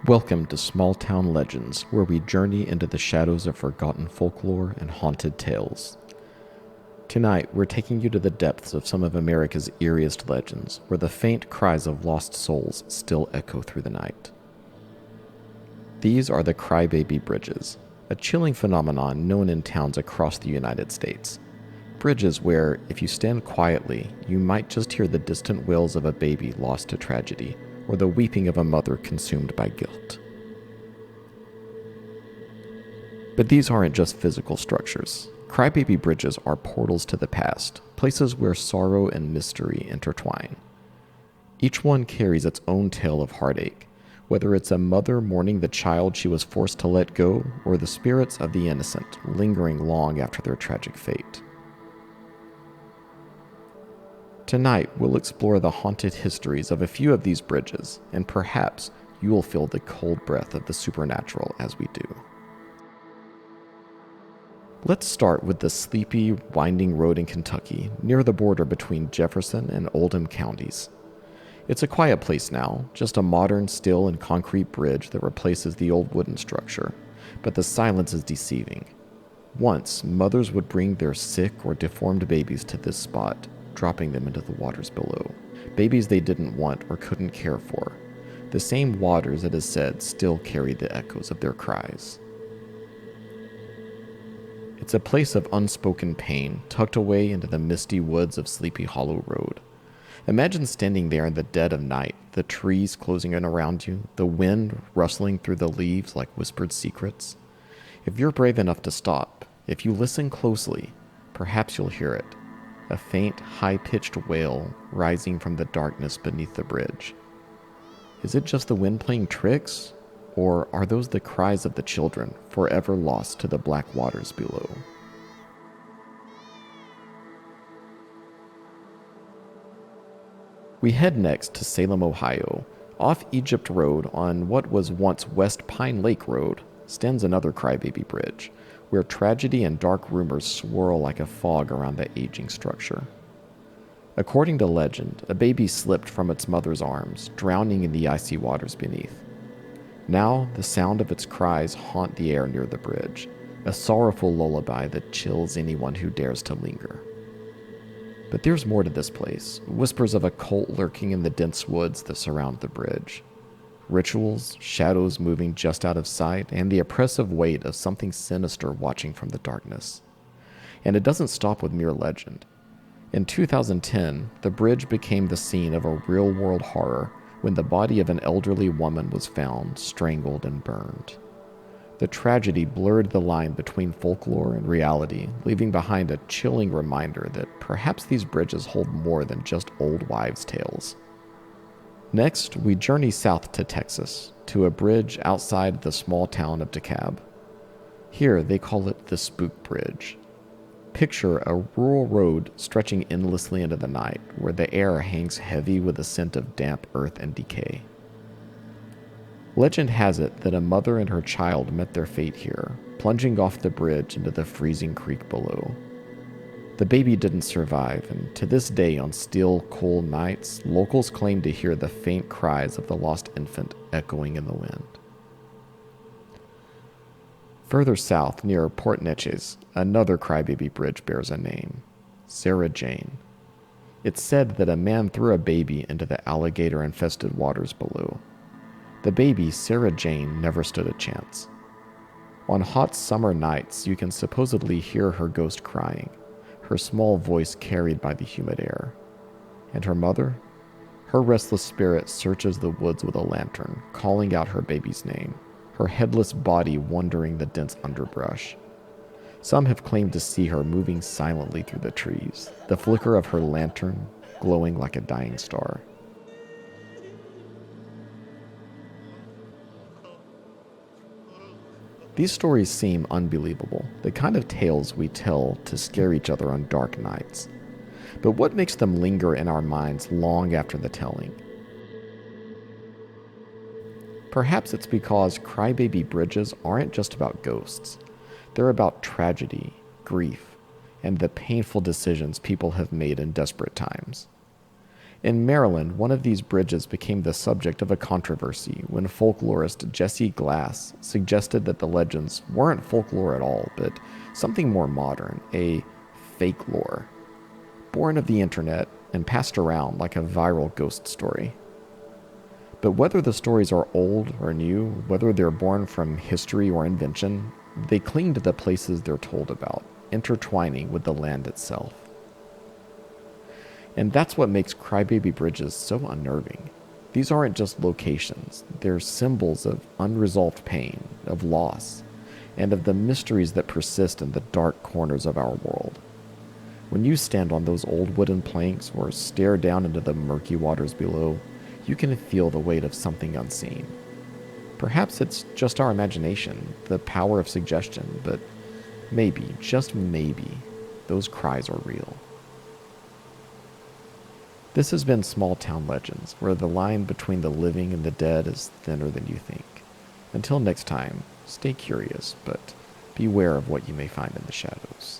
Welcome to Small Town Legends, where we journey into the shadows of forgotten folklore and haunted tales. Tonight, we're taking you to the depths of some of America's eeriest legends, where the faint cries of lost souls still echo through the night. These are the Crybaby bridges, a chilling phenomenon known in towns across the United States. Bridges where, if you stand quietly, you might just hear the distant wails of a baby lost to tragedy, or the weeping of a mother consumed by guilt. But these aren't just physical structures. Crybaby bridges are portals to the past, places where sorrow and mystery intertwine. Each one carries its own tale of heartache, whether it's a mother mourning the child she was forced to let go, or the spirits of the innocent lingering long after their tragic fate. Tonight, we'll explore the haunted histories of a few of these bridges, and perhaps you will feel the cold breath of the supernatural as we do. Let's start with the sleepy, winding road in Kentucky, near the border between Jefferson and Oldham counties. It's a quiet place now, just a modern steel and concrete bridge that replaces the old wooden structure, but the silence is deceiving. Once, mothers would bring their sick or deformed babies to this spot, dropping them into the waters below. Babies they didn't want or couldn't care for. The same waters, it is said, still carry the echoes of their cries. It's a place of unspoken pain, tucked away into the misty woods of Sleepy Hollow Road. Imagine standing there in the dead of night, the trees closing in around you, the wind rustling through the leaves like whispered secrets. If you're brave enough to stop, if you listen closely, perhaps you'll hear it. A faint, high-pitched wail rising from the darkness beneath the bridge. Is it just the wind playing tricks? Or are those the cries of the children, forever lost to the black waters below? We head next to Salem, Ohio. Off Egypt Road on what was once West Pine Lake Road stands another Crybaby bridge, where tragedy and dark rumors swirl like a fog around the aging structure. According to legend, a baby slipped from its mother's arms, drowning in the icy waters beneath. Now, the sound of its cries haunt the air near the bridge, a sorrowful lullaby that chills anyone who dares to linger. But there's more to this place, whispers of a cult lurking in the dense woods that surround the bridge. Rituals, shadows moving just out of sight, and the oppressive weight of something sinister watching from the darkness. And it doesn't stop with mere legend. In 2010, the bridge became the scene of a real-world horror when the body of an elderly woman was found, strangled and burned. The tragedy blurred the line between folklore and reality, leaving behind a chilling reminder that perhaps these bridges hold more than just old wives' tales. Next, we journey south to Texas, to a bridge outside the small town of DeKalb. Here, they call it the Spook Bridge. Picture a rural road stretching endlessly into the night, where the air hangs heavy with a scent of damp earth and decay. Legend has it that a mother and her child met their fate here, plunging off the bridge into the freezing creek below. The baby didn't survive, and to this day on still, cold nights, locals claim to hear the faint cries of the lost infant echoing in the wind. Further south, near Port Neches, another Crybaby bridge bears a name, Sarah Jane. It's said that a man threw a baby into the alligator-infested waters below. The baby, Sarah Jane, never stood a chance. On hot summer nights, you can supposedly hear her ghost crying, her small voice carried by the humid air. And her mother? Her restless spirit searches the woods with a lantern, calling out her baby's name, her headless body wandering the dense underbrush. Some have claimed to see her moving silently through the trees, the flicker of her lantern glowing like a dying star. These stories seem unbelievable, the kind of tales we tell to scare each other on dark nights. But what makes them linger in our minds long after the telling? Perhaps it's because Crybaby bridges aren't just about ghosts. They're about tragedy, grief, and the painful decisions people have made in desperate times. In Maryland, one of these bridges became the subject of a controversy when folklorist Jesse Glass suggested that the legends weren't folklore at all, but something more modern, a fake lore, born of the internet and passed around like a viral ghost story. But whether the stories are old or new, whether they're born from history or invention, they cling to the places they're told about, intertwining with the land itself. And that's what makes Crybaby Bridges so unnerving. These aren't just locations, they're symbols of unresolved pain, of loss, and of the mysteries that persist in the dark corners of our world. When you stand on those old wooden planks or stare down into the murky waters below, you can feel the weight of something unseen. Perhaps it's just our imagination, the power of suggestion, but maybe, just maybe, those cries are real. This has been Small Town Legends, where the line between the living and the dead is thinner than you think. Until next time, stay curious, but beware of what you may find in the shadows.